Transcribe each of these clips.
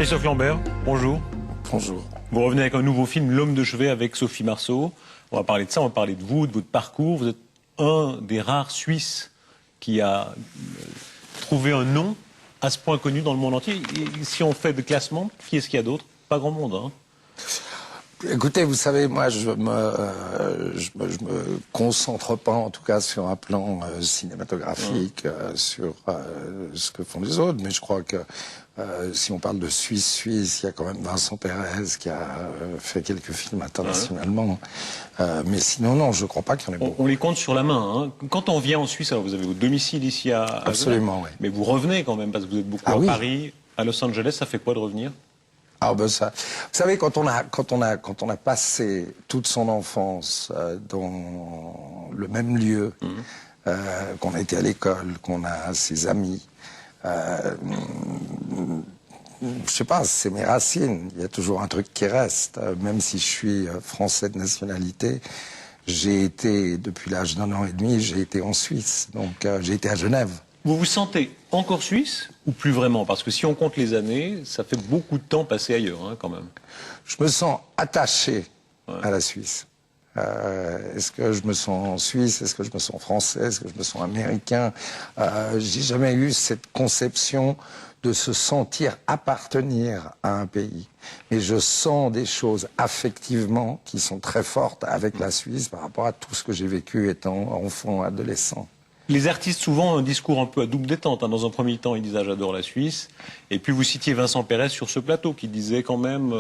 Christophe Lambert, bonjour. Bonjour. Vous revenez avec un nouveau film, L'Homme de chevet, avec Sophie Marceau. On va parler de ça, on va parler de vous, de votre parcours. Vous êtes un des rares Suisses qui a trouvé un nom à ce point connu dans le monde entier. Et si on fait de classement, qui est-ce qu'il y a d'autre? Pas grand monde, hein. Écoutez, vous savez, moi, je me concentre pas, en tout cas, sur un plan cinématographique, sur ce que font les autres. Mais je crois que si on parle de Suisse, il y a quand même Vincent Pérez qui a fait quelques films internationalement. Mais sinon, non, je crois pas qu'il y en ait beaucoup. On les compte sur la main, hein. Quand on vient en Suisse, alors vous avez votre domicile ici à Absolument, oui. Mais vous revenez quand même, parce que vous êtes beaucoup à Paris, à Los Angeles. Ça fait quoi de revenir? Ah ben ça, vous savez, quand on a passé toute son enfance dans le même lieu, qu'on a été à l'école, qu'on a ses amis, je sais pas, c'est mes racines. Il y a toujours un truc qui reste, même si je suis français de nationalité. J'ai été, depuis l'âge d'1 an et demi, j'ai été en Suisse, donc j'ai été à Genève. Vous vous sentez encore suisse ou plus vraiment? Parce que si on compte les années, ça fait beaucoup de temps passé ailleurs, hein, quand même. Je me sens attaché à la Suisse. Est-ce que je me sens suisse? Est-ce que je me sens français? Est-ce que je me sens américain? J'ai jamais eu cette conception de se sentir appartenir à un pays. Mais je sens des choses affectivement qui sont très fortes avec la Suisse par rapport à tout ce que j'ai vécu étant enfant, adolescent. Les artistes, souvent, ont un discours un peu à double détente, hein. Dans un premier temps, ils disent « Ah, j'adore la Suisse ». Et puis, vous citiez Vincent Pérez sur ce plateau, qui disait quand même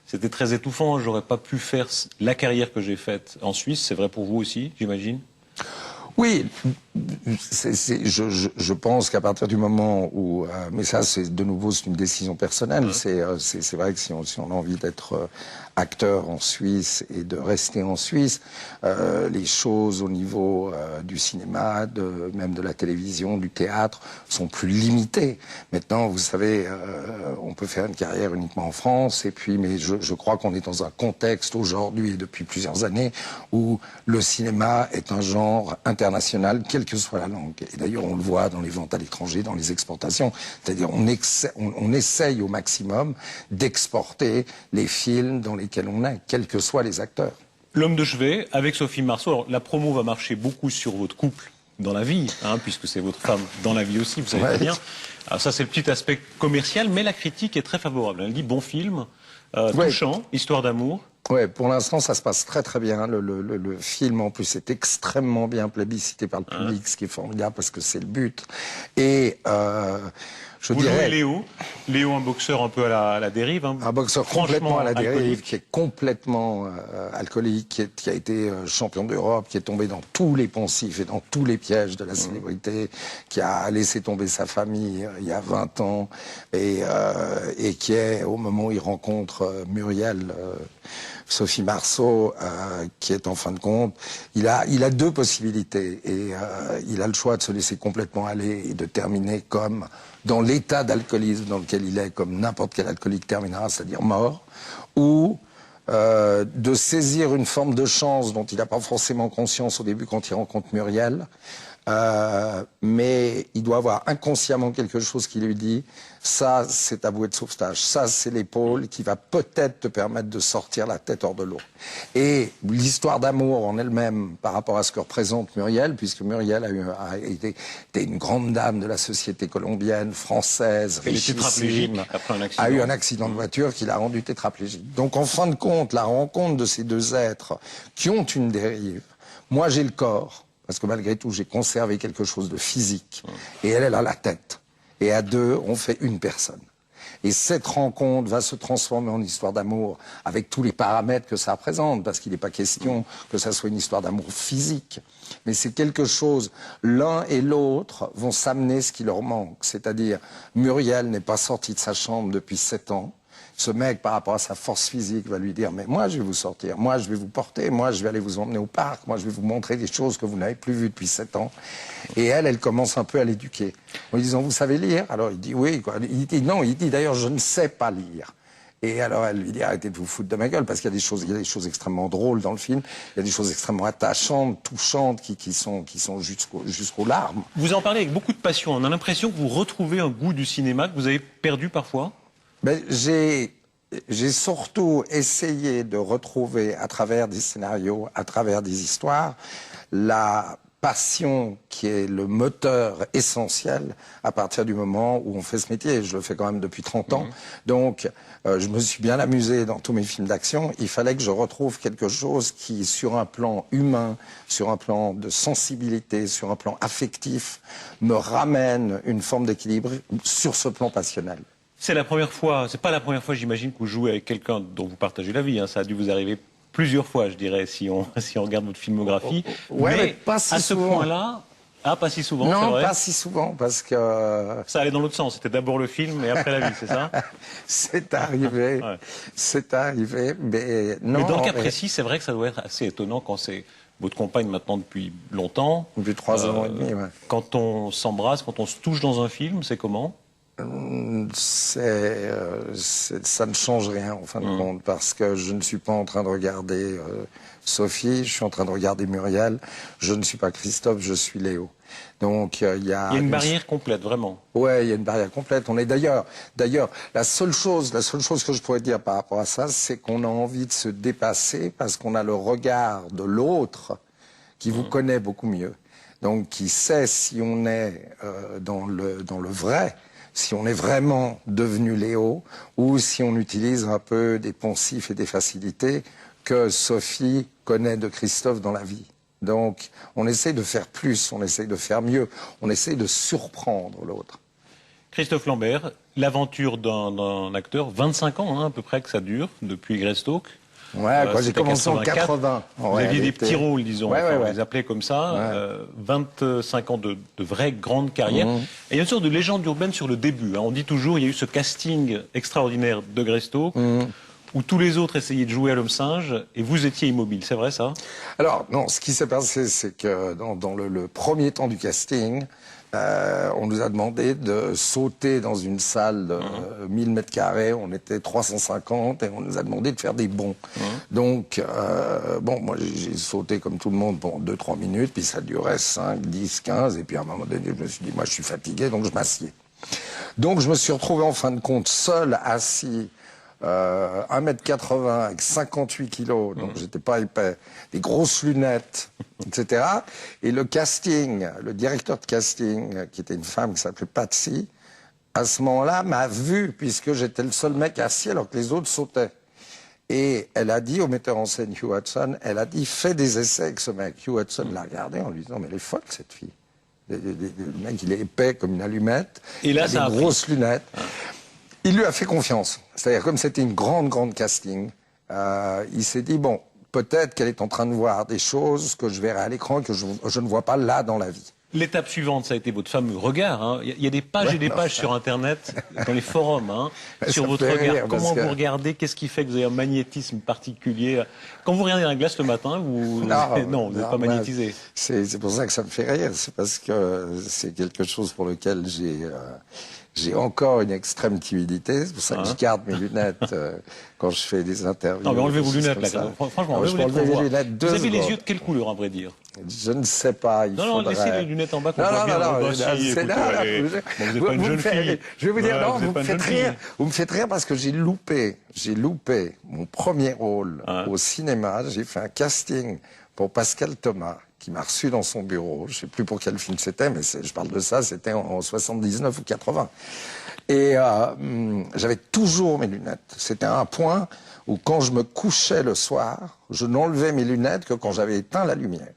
c'était très étouffant, j'aurais pas pu faire la carrière que j'ai faite en Suisse. C'est vrai pour vous aussi, j'imagine? Oui, je pense qu'à partir du moment où... mais ça, c'est de nouveau, c'est une décision personnelle. C'est vrai que si on a envie d'être acteur en Suisse et de rester en Suisse, les choses au niveau du cinéma, même de la télévision, du théâtre, sont plus limitées. Maintenant, vous savez, on peut faire une carrière uniquement en France, et puis, mais je crois qu'on est dans un contexte aujourd'hui, depuis plusieurs années, où le cinéma est un genre international, quelle que soit la langue. Et d'ailleurs, on le voit dans les ventes à l'étranger, dans les exportations. C'est-à-dire, on essaye au maximum d'exporter les films dans lesquels on est, quels que soient les acteurs. L'Homme de chevet, avec Sophie Marceau. Alors, la promo va marcher beaucoup sur votre couple dans la vie, hein, puisque c'est votre femme dans la vie aussi, vous savez très bien. Alors ça, c'est le petit aspect commercial, mais la critique est très favorable. Elle dit bon film, touchant, histoire d'amour. Ouais, pour l'instant, ça se passe très très bien. Le film, en plus, est extrêmement bien plébiscité par le public, ce qui est formidable parce que c'est le but. Et je Vous dirais... jouez Léo, un boxeur un peu à la dérive. Hein, un boxeur complètement à la dérive, alcoolique. qui est complètement alcoolique, qui a été champion d'Europe, qui est tombé dans tous les poncifs et dans tous les pièges de la célébrité, qui a laissé tomber sa famille il y a 20 ans, et qui est, au moment où il rencontre Muriel... Sophie Marceau, qui est en fin de compte, il a deux possibilités et il a le choix de se laisser complètement aller et de terminer comme dans l'état d'alcoolisme dans lequel il est, comme n'importe quel alcoolique terminera, c'est-à-dire mort, ou de saisir une forme de chance dont il n'a pas forcément conscience au début quand il rencontre Muriel, mais il doit avoir inconsciemment quelque chose qui lui dit ça c'est ta bouée de sauvetage, ça c'est l'épaule qui va peut-être te permettre de sortir la tête hors de l'eau. Et l'histoire d'amour en elle-même par rapport à ce que représente Muriel, puisque Muriel a été une grande dame de la société colombienne, française, richissime, a eu un accident de voiture qui l'a rendue tétraplégique. Donc en fin de compte, la rencontre de ces deux êtres qui ont une dérive, moi j'ai le corps, parce que malgré tout, j'ai conservé quelque chose de physique. Et elle a la tête. Et à deux, on fait une personne. Et cette rencontre va se transformer en histoire d'amour avec tous les paramètres que ça représente, parce qu'il n'est pas question que ça soit une histoire d'amour physique. Mais c'est quelque chose, l'un et l'autre vont s'amener ce qui leur manque. C'est-à-dire, Muriel n'est pas sortie de sa chambre depuis 7 ans. Ce mec, par rapport à sa force physique, va lui dire « Mais moi, je vais vous sortir, moi, je vais vous porter, moi, je vais aller vous emmener au parc, moi, je vais vous montrer des choses que vous n'avez plus vues depuis 7 ans. » Et elle commence un peu à l'éduquer. En lui disant « Vous savez lire ?» Alors, il dit « Oui. » Il dit « Non, il dit d'ailleurs, je ne sais pas lire. » Et alors, elle lui dit « Arrêtez de vous foutre de ma gueule, parce qu'il y a des choses extrêmement drôles dans le film, il y a des choses extrêmement attachantes, touchantes, qui sont jusqu'aux larmes. » Vous en parlez avec beaucoup de passion. On a l'impression que vous retrouvez un goût du cinéma que vous avez perdu parfois. Ben, j'ai surtout essayé de retrouver, à travers des scénarios, à travers des histoires, la passion qui est le moteur essentiel à partir du moment où on fait ce métier. Je le fais quand même depuis 30 ans. Donc, je me suis bien amusé dans tous mes films d'action. Il fallait que je retrouve quelque chose qui, sur un plan humain, sur un plan de sensibilité, sur un plan affectif, me ramène une forme d'équilibre sur ce plan passionnel. C'est la première fois, c'est pas la première fois, j'imagine, que vous jouez avec quelqu'un dont vous partagez la vie. Hein. Ça a dû vous arriver plusieurs fois, je dirais, si on regarde votre filmographie. Ouais, mais pas si à ce souvent. point-là, pas si souvent, c'est Non, vrai. pas si souvent, parce que Ça allait dans l'autre sens. C'était d'abord le film et après la vie, c'est ça? c'est arrivé, Ouais. c'est arrivé, mais non. Mais dans le cas précis, c'est vrai que ça doit être assez étonnant quand c'est votre compagne maintenant depuis longtemps. Depuis 3 ans et demi, ouais. Quand on s'embrasse, quand on se touche dans un film, c'est comment? Ça ne change rien en fin de compte, parce que je ne suis pas en train de regarder Sophie, je suis en train de regarder Muriel, je ne suis pas Christophe, je suis Léo. Donc il y a une barrière complète, vraiment. Ouais, il y a une barrière complète. On est d'ailleurs, la seule chose que je pourrais dire par rapport à ça, c'est qu'on a envie de se dépasser parce qu'on a le regard de l'autre qui vous connaît beaucoup mieux. Donc qui sait si on est dans le vrai, si on est vraiment devenu Léo, ou si on utilise un peu des poncifs et des facilités que Sophie connaît de Christophe dans la vie. Donc, on essaie de faire plus, on essaie de faire mieux, on essaie de surprendre l'autre. Christophe Lambert, l'aventure d'un acteur, 25 ans hein, à peu près que ça dure, depuis Greystock. Ouais, quand j'ai commencé en 80. Vous aviez des petits rôles, disons, on les appelait comme ça. Ouais. 25 ans de vraie grande carrière. Et il y a une sorte de légende urbaine sur le début. Hein. On dit toujours, il y a eu ce casting extraordinaire de Greystock, où tous les autres essayaient de jouer à l'homme singe, et vous étiez immobile. C'est vrai, ça? Alors, non, ce qui s'est passé, c'est que dans le premier temps du casting, on nous a demandé de sauter dans une salle de 1000 mètres carrés, on était 350 et on nous a demandé de faire des bonds. Donc, moi j'ai sauté comme tout le monde pendant 2-3 minutes, puis ça durait 5, 10, 15, et puis à un moment donné, je me suis dit, moi je suis fatigué, donc je m'assieds. Donc je me suis retrouvé en fin de compte seul, assis, 1m80 avec 58 kilos, donc j'étais pas épais, des grosses lunettes, etc. Et le casting, le directeur de casting, qui était une femme qui s'appelait Patsy, à ce moment-là m'a vu, puisque j'étais le seul mec assis alors que les autres sautaient. Et elle a dit au metteur en scène Hugh Hudson, elle a dit, fais des essais avec ce mec. Hugh Hudson l'a regardé en lui disant, mais elle est folle cette fille. Le mec, il est épais comme une allumette, et là, il a des grosses lunettes. Il lui a fait confiance. C'est-à-dire, comme c'était une grande casting, il s'est dit, bon, peut-être qu'elle est en train de voir des choses que je verrai à l'écran et que je ne vois pas là dans la vie. L'étape suivante, ça a été votre fameux regard. Hein. Il y a des pages et des pages sur Internet, dans les forums, hein, sur votre regard. Comment vous regardez? Qu'est-ce qui fait que vous avez un magnétisme particulier? Quand vous regardez dans la glace le matin, vous non, vous n'êtes pas magnétisé. C'est pour ça que ça me fait rire. C'est parce que c'est quelque chose pour lequel j'ai encore une extrême timidité. C'est pour ça que je garde mes lunettes quand je fais des interviews. Non, mais enlevez vos lunettes, là. Franchement, enlevez vos lunettes. Vous avez les yeux de quelle couleur, à vrai dire? Je ne sais pas. Non, laissez les lunettes en bas qu'on voit bien. Non, c'est là. Vous n'êtes pas une jeune fille. Je vais vous dire, non, vous me faites rire. Vous me faites rire parce que j'ai loupé mon premier rôle au cinéma. J'ai fait un casting pour Pascal Thomas, qui m'a reçu dans son bureau. Je ne sais plus pour quel film c'était, mais je parle de ça, c'était en 79 ou 80. Et j'avais toujours mes lunettes. C'était un point où quand je me couchais le soir, je n'enlevais mes lunettes que quand j'avais éteint la lumière.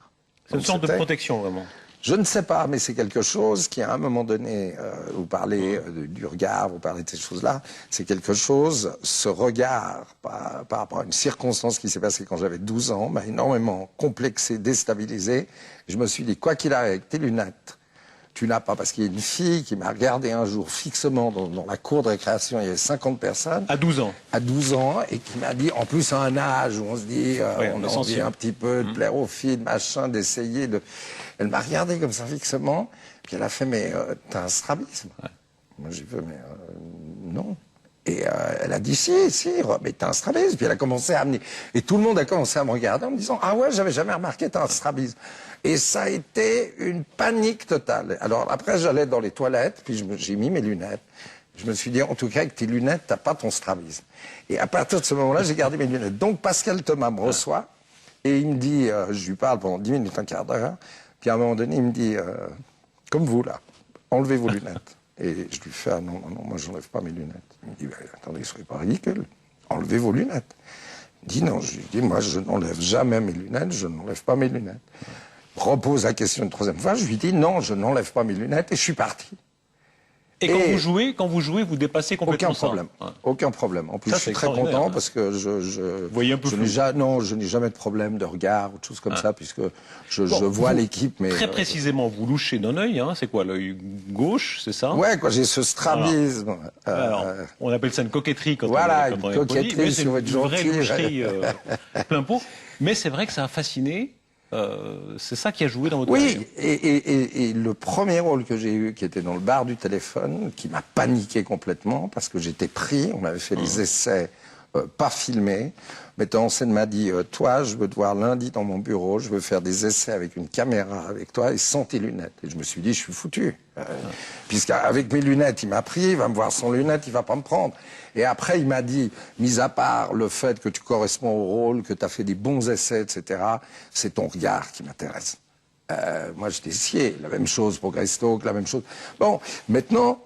C'est une sorte de protection, vraiment. Je ne sais pas, mais c'est quelque chose qui, à un moment donné, vous parlez du regard, vous parlez de ces choses-là, c'est quelque chose, ce regard, par rapport à une circonstance qui s'est passée quand j'avais 12 ans, m'a énormément complexé, déstabilisé. Je me suis dit, quoi qu'il arrive avec tes lunettes, tu n'as pas, parce qu'il y a une fille qui m'a regardé un jour fixement dans la cour de récréation, il y avait 50 personnes. À 12 ans. À 12 ans, et qui m'a dit, en plus à un âge où on se dit, on a envie un petit peu de plaire aux filles, machin, d'essayer de... Elle m'a regardé comme ça fixement, puis elle a fait, mais t'as un strabisme. Moi j'ai fait, mais non. Et elle a dit, si, mais t'as un strabisme. Puis elle a commencé à amener. Et tout le monde a commencé à me regarder en me disant, ah ouais, j'avais jamais remarqué, t'as un strabisme. Et ça a été une panique totale. Alors après, j'allais dans les toilettes, puis j'ai mis mes lunettes. Je me suis dit, en tout cas, avec tes lunettes, t'as pas ton strabisme. Et à partir de ce moment-là, j'ai gardé mes lunettes. Donc Pascal Thomas me reçoit et il me dit, je lui parle pendant 10 minutes, un quart d'heure, puis à un moment donné, il me dit, comme vous là, enlevez vos lunettes. Et je lui fais, ah non, moi j'enlève pas mes lunettes. Il me dit, attendez, soyez pas ridicule, enlevez vos lunettes. Il dit non, je lui dis, moi je n'enlève jamais mes lunettes, je n'enlève pas mes lunettes. Repose la question une troisième fois, je lui dis non, je n'enlève pas mes lunettes et je suis parti. Et quand vous jouez, vous dépassez complètement aucun problème. ça. Ouais. Aucun problème. En plus, Ça, je suis c'est très extraordinaire, content hein. parce que Vous voyez un peu flou. je n'ai jamais de problème de regard ou de choses comme ça, puisque je vois l'équipe. Mais très précisément, vous louchez d'un œil, hein, c'est quoi, l'œil gauche, c'est ça? ouais, quoi, j'ai ce strabisme. Alors, on appelle ça une coquetterie quand voilà, on est une poli, coquetterie, mais si c'est vous une êtes vraie gentil. loucherie plein pot. Mais c'est vrai que ça a fasciné. C'est ça qui a joué dans votre Oui, carrière. et le premier rôle que j'ai eu, qui était dans le bar du téléphone, qui m'a paniqué complètement, parce que j'étais pris, on avait fait des essais pas filmés. Metteur en scène m'a dit, toi, je veux te voir lundi dans mon bureau, je veux faire des essais avec une caméra avec toi et sans tes lunettes. Et je me suis dit, je suis foutu. Puisqu'avec mes lunettes, il m'a pris, il va me voir sans lunettes, il va pas me prendre. Et après, il m'a dit, mis à part le fait que tu corresponds au rôle, que tu as fait des bons essais, etc., c'est ton regard qui m'intéresse. Moi, j'étais scié. La même chose pour Greystoke, la même chose. Bon, maintenant,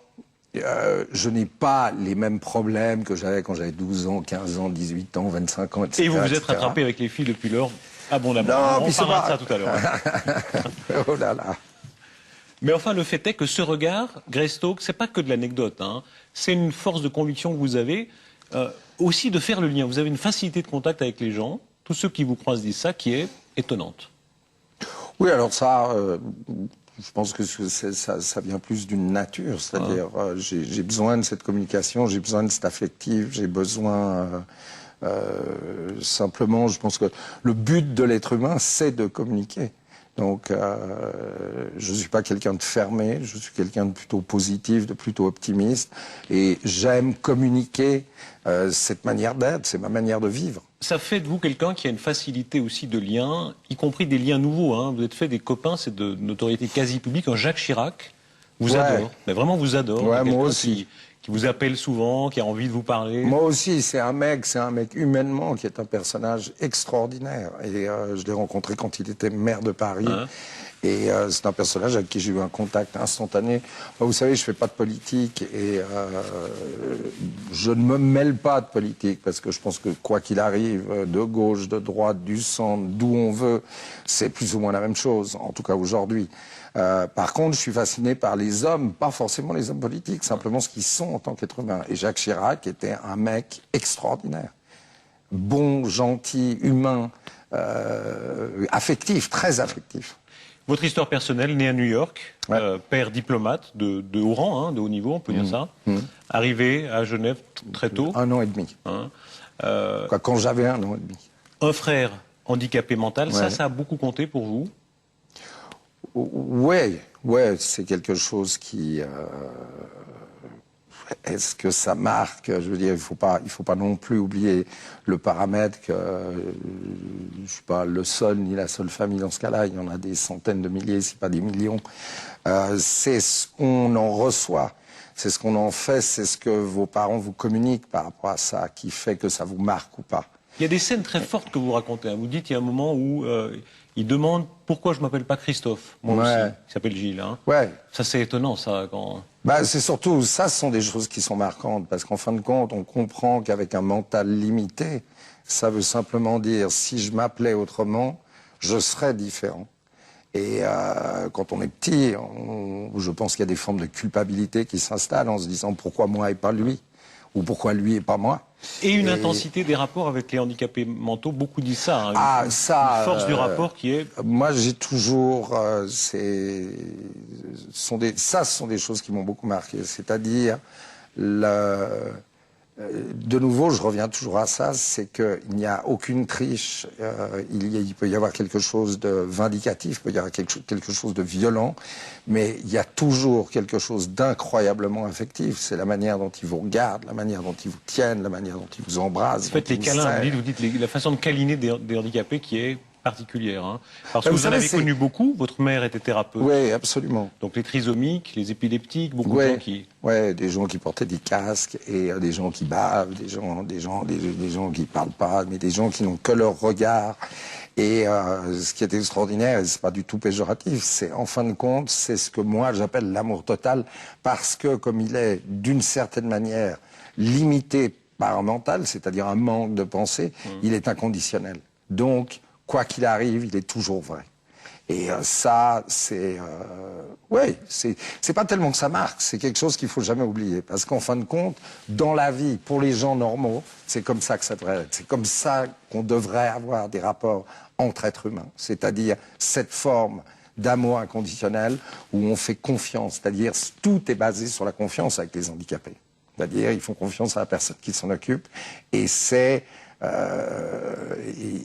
je n'ai pas les mêmes problèmes que j'avais quand j'avais 12 ans, 15 ans, 18 ans, 25 ans, etc. Et vous vous êtes etc. rattrapé avec les filles depuis lors abondamment. Non, On puis c'est parlera pas- de ça tout à l'heure. Oh là là. Mais enfin, le fait est que ce regard, Greystoke, c'est pas que de l'anecdote. Hein. C'est une force de conviction que vous avez, aussi de faire le lien. Vous avez une facilité de contact avec les gens. Tous ceux qui vous croisent disent ça, qui est étonnante. Oui, alors ça, je pense que ça vient plus d'une nature. C'est-à-dire, j'ai besoin de cette communication, j'ai besoin de cet affectif, j'ai besoin... simplement, je pense que le but de l'être humain, c'est de communiquer. Donc, je ne suis pas quelqu'un de fermé, je suis quelqu'un de plutôt positif, de plutôt optimiste. Et j'aime communiquer cette manière d'être, c'est ma manière de vivre. Ça fait de vous quelqu'un qui a une facilité aussi de lien, y compris des liens nouveaux. Hein. Vous êtes fait des copains, c'est de notoriété quasi publique. Un Jacques Chirac vous Ouais. adore, mais vraiment vous adore. Ouais, Quelqu'un moi aussi. qui vous appelle souvent, qui a envie de vous parler. Moi aussi, c'est un mec humainement qui est un personnage extraordinaire. Et je l'ai rencontré quand il était maire de Paris. Hein. Et c'est un personnage avec qui j'ai eu un contact instantané. Moi, vous savez, je fais pas de politique et je ne me mêle pas de politique parce que je pense que quoi qu'il arrive, de gauche, de droite, du centre, d'où on veut, c'est plus ou moins la même chose, en tout cas aujourd'hui. Par contre, je suis fasciné par les hommes, pas forcément les hommes politiques, simplement ce qu'ils sont en tant qu'être humain. Et Jacques Chirac était un mec extraordinaire. Bon, gentil, humain, affectif, très affectif. Votre histoire personnelle, né à New York, Ouais. père diplomate de haut rang, hein, de haut niveau, on peut dire ça. Arrivé à Genève très tôt. 1 an et demi. Hein. Quoi, quand j'avais 1 an et demi. Un frère handicapé mental, Ouais. ça a beaucoup compté pour vous. Ouais, c'est quelque chose qui. Est-ce que ça marque? Je veux dire, il faut pas non plus oublier le paramètre que je suis pas le seul ni la seule famille dans ce cas-là. Il y en a des centaines de milliers, si pas des millions. C'est ce qu'on en reçoit, c'est ce qu'on en fait, c'est ce que vos parents vous communiquent par rapport à ça, qui fait que ça vous marque ou pas. Il y a des scènes très fortes que vous racontez. Hein. Vous dites, il y a un moment où il demande pourquoi je m'appelle pas Christophe, moi Ouais. aussi, qui s'appelle Gilles. Hein. Ouais. Ça, c'est étonnant, ça. Quand... Bah, c'est surtout, ça, ce sont des choses qui sont marquantes, parce qu'en fin de compte, on comprend qu'avec un mental limité, ça veut simplement dire, si je m'appelais autrement, je serais différent. Et quand on est petit, je pense qu'il y a des formes de culpabilité qui s'installent en se disant, pourquoi moi et pas lui? Ou pourquoi lui et pas moi? Et une intensité des rapports avec les handicapés mentaux, beaucoup disent ça. Hein. Ah, ça, Une force du rapport qui est... Moi, j'ai toujours, ce sont des choses qui m'ont beaucoup marqué. C'est-à-dire, de nouveau, je reviens toujours à ça, c'est qu'il n'y a aucune triche. Il peut y avoir quelque chose de vindicatif, il peut y avoir quelque chose de violent, mais il y a toujours quelque chose d'incroyablement affectif. C'est la manière dont ils vous regardent, la manière dont ils vous tiennent, la manière dont ils vous embrassent. Vous faites les câlins, vous dites la façon de câliner des handicapés qui est particulière, hein, parce que Vous vous en savez, avez connu beaucoup. Votre mère était thérapeute. Oui, absolument. Donc les trisomiques, les épileptiques, beaucoup de Ouais, gens qui... ouais, des gens qui portaient des casques et des gens qui bavent, des gens qui parlent pas, mais des gens qui n'ont que leur regard. Et ce qui est extraordinaire, et c'est pas du tout péjoratif, c'est en fin de compte, c'est ce que moi j'appelle l'amour total, parce que comme il est d'une certaine manière limité par un mental, c'est-à-dire un manque de pensée, il est inconditionnel. Donc, quoi qu'il arrive, il est toujours vrai. Et ça, c'est... ouais, c'est pas tellement que ça marque, c'est quelque chose qu'il faut jamais oublier. Parce qu'en fin de compte, dans la vie, pour les gens normaux, c'est comme ça que ça devrait être. C'est comme ça qu'on devrait avoir des rapports entre êtres humains. C'est-à-dire cette forme d'amour inconditionnel où on fait confiance. C'est-à-dire tout est basé sur la confiance avec les handicapés. C'est-à-dire ils font confiance à la personne qui s'en occupe. Et c'est...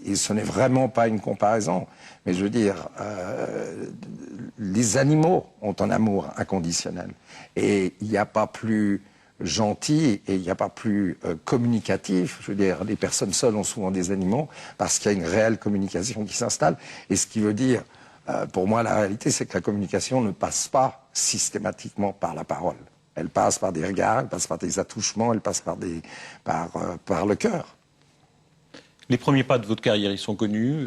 et ce n'est vraiment pas une comparaison, mais je veux dire, les animaux ont un amour inconditionnel. Et il n'y a pas plus gentil et il n'y a pas plus communicatif. Je veux dire, les personnes seules ont souvent des animaux parce qu'il y a une réelle communication qui s'installe. Et ce qui veut dire, pour moi, la réalité, c'est que la communication ne passe pas systématiquement par la parole. Elle passe par des regards, elle passe par des attouchements, elle passe par le cœur. Les premiers pas de votre carrière, ils sont connus.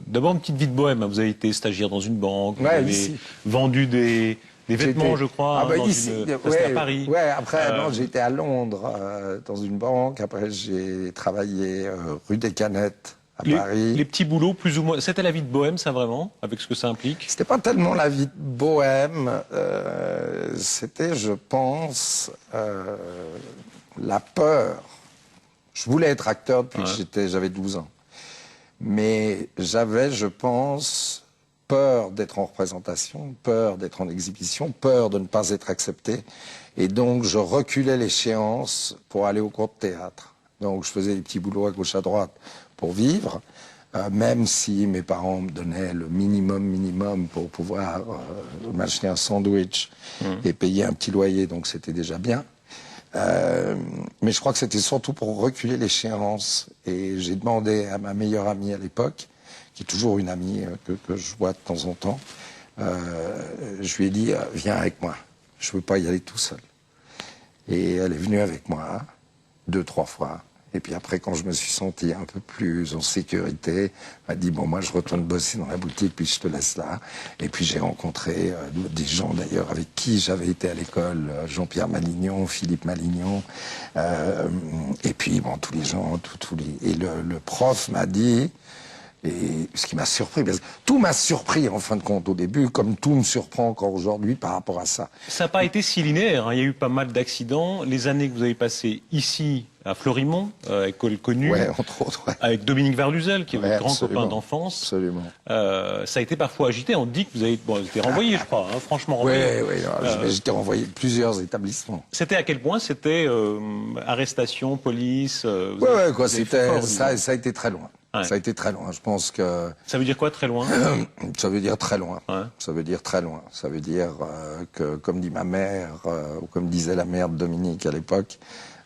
D'abord, une petite vie de bohème. Vous avez été stagiaire dans une banque, vous avez ici. vendu des vêtements, je crois, c'était à Paris. Ouais, après, non, j'étais à Londres, dans une banque. Après, j'ai travaillé rue des Canettes, à Paris. Les petits boulots, plus ou moins. C'était la vie de bohème, ça, vraiment, avec ce que ça implique? C'était pas tellement la vie de bohème, c'était, je pense, la peur. Je voulais être acteur depuis que j'avais 12 ans. Mais j'avais, je pense, peur d'être en représentation, peur d'être en exhibition, peur de ne pas être accepté. Et donc, je reculais l'échéance pour aller au cours de théâtre. Donc, je faisais des petits boulots à gauche à droite pour vivre, même si mes parents me donnaient le minimum pour pouvoir m'acheter un sandwich et payer un petit loyer. Donc, c'était déjà bien. Mais je crois que c'était surtout pour reculer l'échéance. Et j'ai demandé à ma meilleure amie à l'époque, qui est toujours une amie que je vois de temps en temps, je lui ai dit, viens avec moi, je ne veux pas y aller tout seul. Et elle est venue avec moi 2-3 fois. Et puis après, quand je me suis senti un peu plus en sécurité, elle m'a dit, bon, moi, je retourne bosser dans la boutique, puis je te laisse là. Et puis j'ai rencontré des gens, d'ailleurs, avec qui j'avais été à l'école, Jean-Pierre Malignon, Philippe Malignon, et puis, bon, tous les gens, Et le prof m'a dit, et ce qui m'a surpris, parce que tout m'a surpris, en fin de compte, au début, comme tout me surprend encore aujourd'hui par rapport à ça. Ça n'a pas été si linéaire, hein. Il y a eu pas mal d'accidents. Les années que vous avez passées ici, à Fleurimont, école connue, ouais, entre autres, ouais. avec Dominique Verluzel, qui est votre grand absolument, copain d'enfance. Absolument. Ça a été parfois agité. On dit que vous avez été renvoyé, je crois, hein, franchement renvoyé. Oui, j'étais renvoyé de plusieurs établissements. C'était à quel point? C'était arrestation, police Oui, quoi, ça a été très loin. Ouais. Ça a été très loin. Je pense que... Ça veut dire quoi, très loin? Ça veut dire très loin. Ouais. Ça veut dire très loin. Ça veut dire que, comme dit ma mère, ou comme disait la mère de Dominique à l'époque,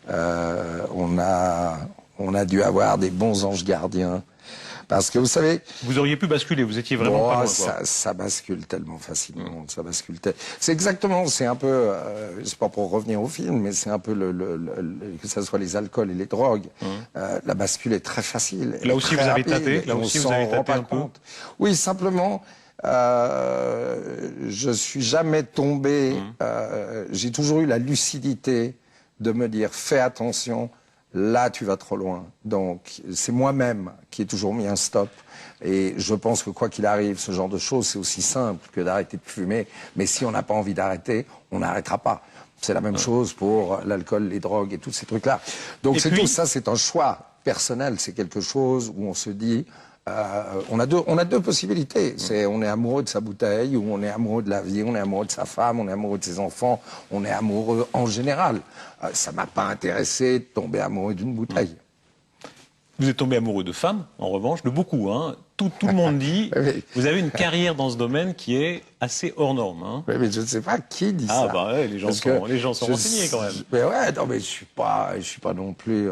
on a dû avoir des bons anges gardiens. Parce que vous savez... Vous auriez pu basculer, vous étiez vraiment pas loin, quoi. Ça bascule tellement facilement, ça bascule C'est exactement, c'est un peu, c'est pas pour revenir au film, mais c'est un peu que ce soit les alcools et les drogues, la bascule est très facile. Là aussi vous avez tâté, là aussi vous avez tâté un peu. Oui, simplement, je suis jamais tombé, j'ai toujours eu la lucidité de me dire, fais attention, là, tu vas trop loin. Donc, c'est moi-même qui ai toujours mis un stop. Et je pense que quoi qu'il arrive, ce genre de choses, c'est aussi simple que d'arrêter de fumer. Mais si on n'a pas envie d'arrêter, on n'arrêtera pas. C'est la même chose pour l'alcool, les drogues et tous ces trucs-là. Donc, tout ça, c'est un choix personnel. C'est quelque chose où on se dit... on a deux possibilités. On est amoureux de sa bouteille, ou on est amoureux de la vie, on est amoureux de sa femme, on est amoureux de ses enfants, on est amoureux en général. Ça m'a pas intéressé de tomber amoureux d'une bouteille. Vous êtes tombé amoureux de femmes, en revanche, de beaucoup. Hein. Tout le monde dit, oui. Vous avez une carrière dans ce domaine qui est assez hors norme. Hein. Oui, mais je ne sais pas qui dit ça. Ah bah ouais, les gens sont renseignés quand même. Mais ouais, non mais je suis pas non plus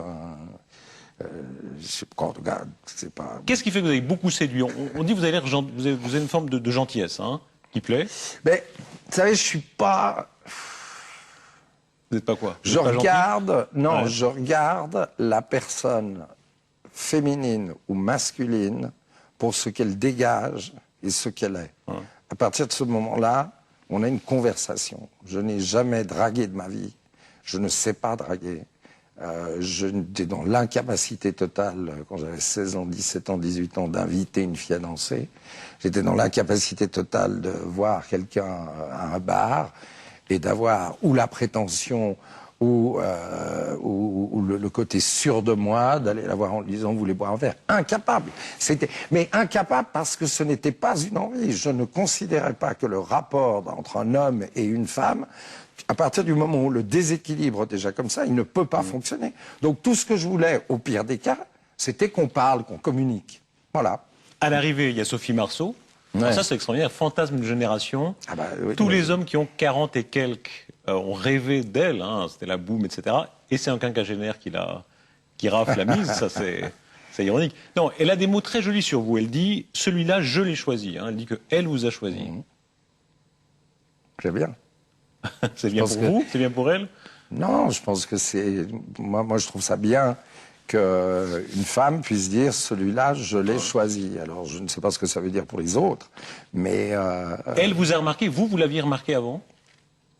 je sais pas, en tout cas, c'est pas... Qu'est-ce qui fait que vous avez beaucoup séduit? On dit que vous avez, vous avez une forme de gentillesse, hein, qui plaît. Mais, vous savez, je suis pas... Vous n'êtes pas quoi? Vous Je êtes pas gentil? regarde, non, Ouais. je regarde la personne féminine ou masculine pour ce qu'elle dégage et ce qu'elle est. Ouais. À partir de ce moment-là, on a une conversation. Je n'ai jamais dragué de ma vie. Je ne sais pas draguer. J'étais dans l'incapacité totale, quand j'avais 16 ans, 17 ans, 18 ans, d'inviter une fille à danser. J'étais dans l'incapacité totale de voir quelqu'un à un bar et d'avoir ou la prétention ou le côté sûr de moi, d'aller la voir en lui disant « vous voulez boire un verre ». Incapable. Mais incapable parce que ce n'était pas une envie. Je ne considérais pas que le rapport entre un homme et une femme, à partir du moment où le déséquilibre déjà comme ça, il ne peut pas fonctionner. Donc tout ce que je voulais, au pire des cas, c'était qu'on parle, qu'on communique. Voilà. À l'arrivée, il y a Sophie Marceau. Alors Ouais. ça, c'est extraordinaire. Fantasme de génération. Ah bah, oui, Tous oui. les hommes qui ont 40 et quelques ont rêvé d'elle. Hein, c'était la boum, etc. Et c'est un quinquagénaire qui rafle la mise. Ça, c'est ironique. Non, elle a des mots très jolis sur vous. Elle dit, celui-là, je l'ai choisi. Hein. Elle dit que elle vous a choisi. C'est bien. C'est bien pense pour que- vous, c'est bien pour elle. Non, je pense que c'est... Moi, je trouve ça bien qu'une femme puisse dire « celui-là, je l'ai choisi ». Alors, je ne sais pas ce que ça veut dire pour les autres, mais Elle vous a remarqué, vous l'aviez remarqué avant?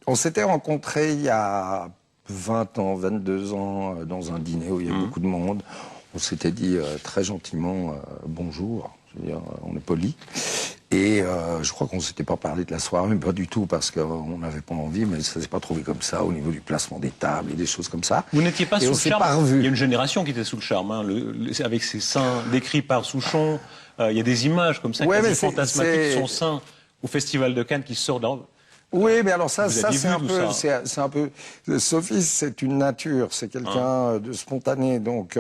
on s'était rencontrés il y a 20 ans, 22 ans, dans un dîner où il y avait beaucoup de monde. On s'était dit très gentiment bonjour, je veux dire, on est poli. Et je crois qu'on ne s'était pas parlé de la soirée, mais pas du tout, parce qu'on n'avait pas envie, mais ça ne s'est pas trouvé comme ça, au niveau du placement des tables et des choses comme ça. Vous n'étiez pas Et sous on le s'est charme. pas revus. Il y a une génération qui était sous le charme, hein, avec ses seins décrits par Souchon. Il y a des images comme ça, Ouais, quasi mais c'est- fantasmatiques, son sein au Festival de Cannes qui sort dans... Oui, mais alors ça, Vous ça aviez c'est vu un tout peu, ça. c'est un peu. Sophie, c'est une nature, c'est quelqu'un de spontané, donc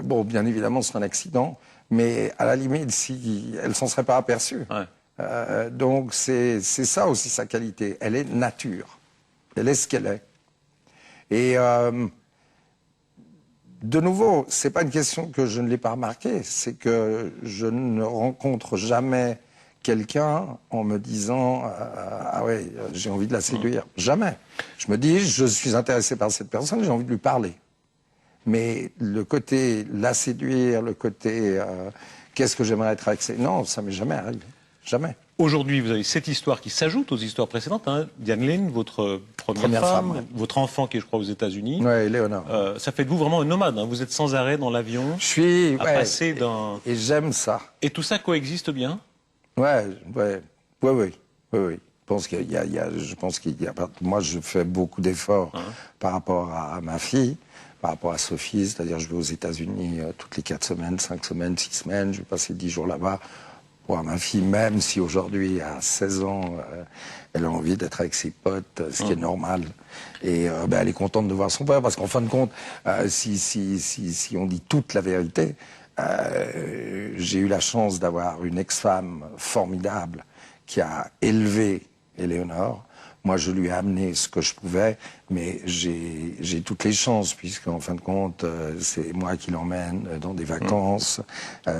bon, bien évidemment, c'est un accident, mais à la limite, si elle s'en serait pas aperçue. Ouais. Donc c'est ça aussi sa qualité. Elle est nature, elle est ce qu'elle est. Et de nouveau, c'est pas une question que je ne l'ai pas remarqué, c'est que je ne rencontre jamais quelqu'un en me disant ah ouais, j'ai envie de la séduire. Jamais. Je me dis je suis intéressé par cette personne, j'ai envie de lui parler. Mais le côté la séduire, le côté qu'est-ce que j'aimerais être avec non, ça m'est jamais arrivé. Jamais. Aujourd'hui, vous avez cette histoire qui s'ajoute aux histoires précédentes. Hein. Diane Lane, votre première femme, ouais. votre enfant qui est, je crois, aux États-Unis. Ouais, Léonard. Ça fait de vous vraiment un nomade. Hein. Vous êtes sans arrêt dans l'avion. Je suis à ouais, passer d'un... et j'aime ça. Et tout ça coexiste bien? Ouais. Je pense je pense qu'il y a pas. Moi, je fais beaucoup d'efforts par rapport à ma fille, par rapport à Sophie. C'est-à-dire, je vais aux États-Unis toutes les 4 semaines, 5 semaines, 6 semaines. Je vais passer 10 jours là-bas. Voir ma fille, même si aujourd'hui, à 16 ans, elle a envie d'être avec ses potes, ce qui est normal. Et elle est contente de voir son père, parce qu'en fin de compte, si on dit toute la vérité, j'ai eu la chance d'avoir une ex-femme formidable qui a élevé Éléonore. Moi, je lui ai amené ce que je pouvais, mais j'ai toutes les chances, puisqu'en fin de compte, c'est moi qui l'emmène dans des vacances.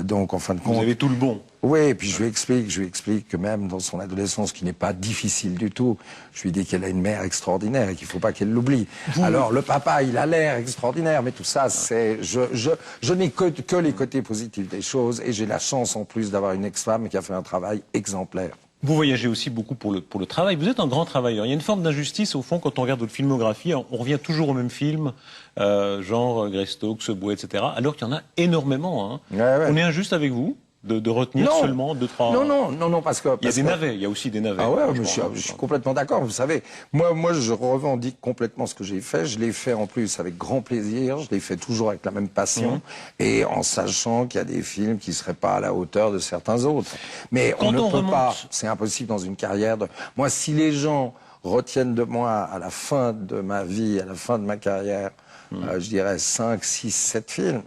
Donc, en fin de compte... Vous avez tout le bon. Oui, et puis je lui explique que même dans son adolescence, qui n'est pas difficile du tout, je lui dis qu'elle a une mère extraordinaire et qu'il ne faut pas qu'elle l'oublie. Alors, le papa, il a l'air extraordinaire, mais tout ça, c'est... Je n'ai que les côtés positifs des choses, et j'ai la chance, en plus, d'avoir une ex-femme qui a fait un travail exemplaire. Vous voyagez aussi beaucoup pour le travail. Vous êtes un grand travailleur. Il y a une forme d'injustice, au fond, quand on regarde votre filmographie. On revient toujours au même film, genre Greystoke, Subway, etc., alors qu'il y en a énormément. Hein. Ouais. On est injuste avec vous de retenir Non. seulement 2-3... Non, parce que... Il y a des navets, il y a aussi des navets. Ah ouais, franchement. je suis complètement d'accord. Vous savez, moi, je revendique complètement ce que j'ai fait. Je l'ai fait en plus avec grand plaisir. Je l'ai fait toujours avec la même passion et en sachant qu'il y a des films qui seraient pas à la hauteur de certains autres. Mais Quand on ne on peut remonte- pas. C'est impossible dans une carrière. Moi, si les gens retiennent de moi à la fin de ma vie, à la fin de ma carrière, je dirais 5, 6, 7 films.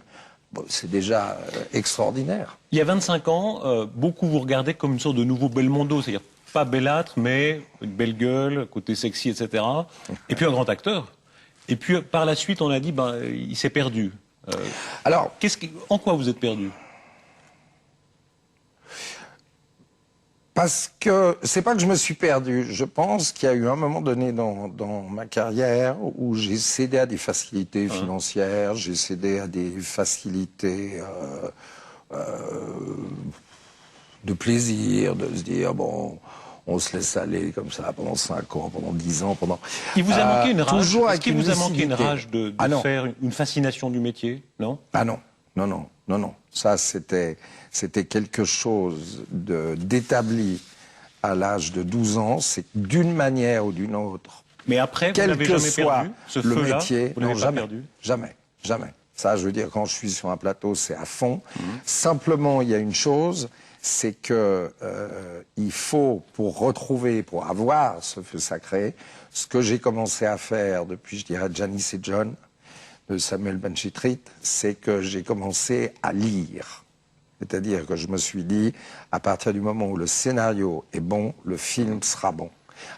Bon, c'est déjà extraordinaire. Il y a 25 ans, beaucoup vous regardaient comme une sorte de nouveau Belmondo, c'est-à-dire pas bellâtre, mais une belle gueule, côté sexy, etc. Et puis un grand acteur. Et puis par la suite, on a dit, il s'est perdu. Alors, En quoi vous êtes perdu? parce que c'est pas que je me suis perdu. Je pense qu'il y a eu un moment donné dans ma carrière où j'ai cédé à des facilités financières, j'ai cédé à des facilités de plaisir, de se dire bon, on se laisse aller comme ça pendant 5 ans, pendant 10 ans, pendant. Il vous a manqué une rage? Toujours Est-ce qu'il vous a manqué une rage de non. faire une fascination du métier? Non? Ah non, non, non, non, non. Ça, c'était quelque chose d'établi à l'âge de 12 ans. C'est que d'une manière ou d'une autre, Mais après, vous quel n'avez que jamais soit perdu ce le feu-là? métier, Vous n'avez non, pas jamais, perdu? jamais, jamais. Ça, je veux dire, quand je suis sur un plateau, c'est à fond. Simplement, il y a une chose, c'est que il faut, pour retrouver, pour avoir ce feu sacré, ce que j'ai commencé à faire depuis, je dirais, Janice et John, de Samuel Benchitrit, c'est que j'ai commencé à lire. C'est-à-dire que je me suis dit, à partir du moment où le scénario est bon, le film sera bon.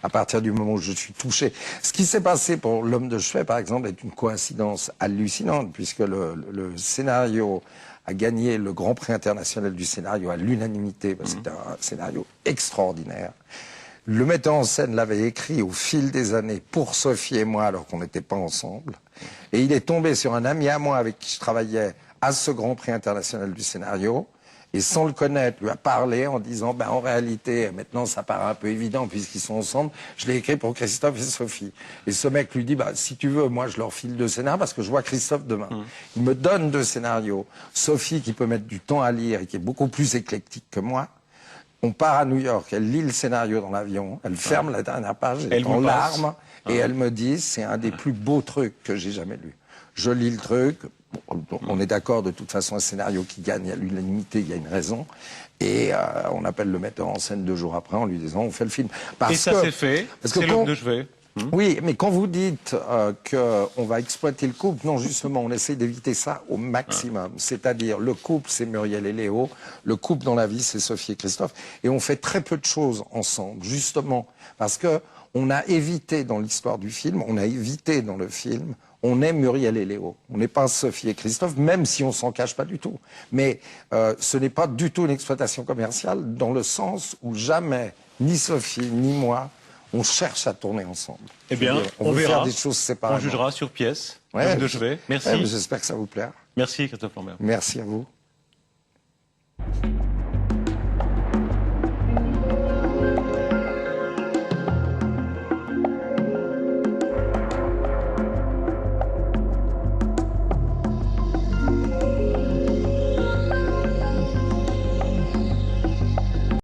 À partir du moment où je suis touché. Ce qui s'est passé pour L'Homme de chevet, par exemple, est une coïncidence hallucinante, puisque le scénario a gagné le Grand Prix international du scénario à l'unanimité, parce que c'était un scénario extraordinaire. Le metteur en scène l'avait écrit au fil des années pour Sophie et moi, alors qu'on n'était pas ensemble. Et il est tombé sur un ami à moi avec qui je travaillais à ce Grand Prix international du scénario. Et sans le connaître, lui a parlé en disant, ben, en réalité, maintenant ça paraît un peu évident puisqu'ils sont ensemble, je l'ai écrit pour Christophe et Sophie. Et ce mec lui dit, bah, si tu veux, moi je leur file 2 scénarios parce que je vois Christophe demain. Il me donne 2 scénarios. Sophie, qui peut mettre du temps à lire et qui est beaucoup plus éclectique que moi, on part à New York, elle lit le scénario dans l'avion, elle ferme la dernière page, elle est en larmes, et elle me dit, c'est un des plus beaux trucs que j'ai jamais lu. Je lis le truc, on est d'accord, de toute façon, un scénario qui gagne à l'unanimité, il y a une raison, et on appelle le metteur en scène 2 jours après en lui disant, on fait le film. Et ça s'est fait, c'est L'Homme de chevet. Oui, mais quand vous dites qu'on va exploiter le couple, non, justement, on essaie d'éviter ça au maximum. C'est-à-dire, le couple, c'est Muriel et Léo, le couple dans la vie, c'est Sophie et Christophe, et on fait très peu de choses ensemble, justement, parce que on a évité dans l'histoire du film, on a évité dans le film, on est Muriel et Léo. On n'est pas Sophie et Christophe, même si on s'en cache pas du tout. Mais ce n'est pas du tout une exploitation commerciale, dans le sens où jamais, ni Sophie, ni moi, on cherche à tourner ensemble. Eh bien, on verra. Faire des choses séparément. On jugera sur pièce. Ouais, L'Homme de chevet. Merci. Ouais, j'espère que ça vous plaira. Merci, Christophe Lambert. Merci à vous.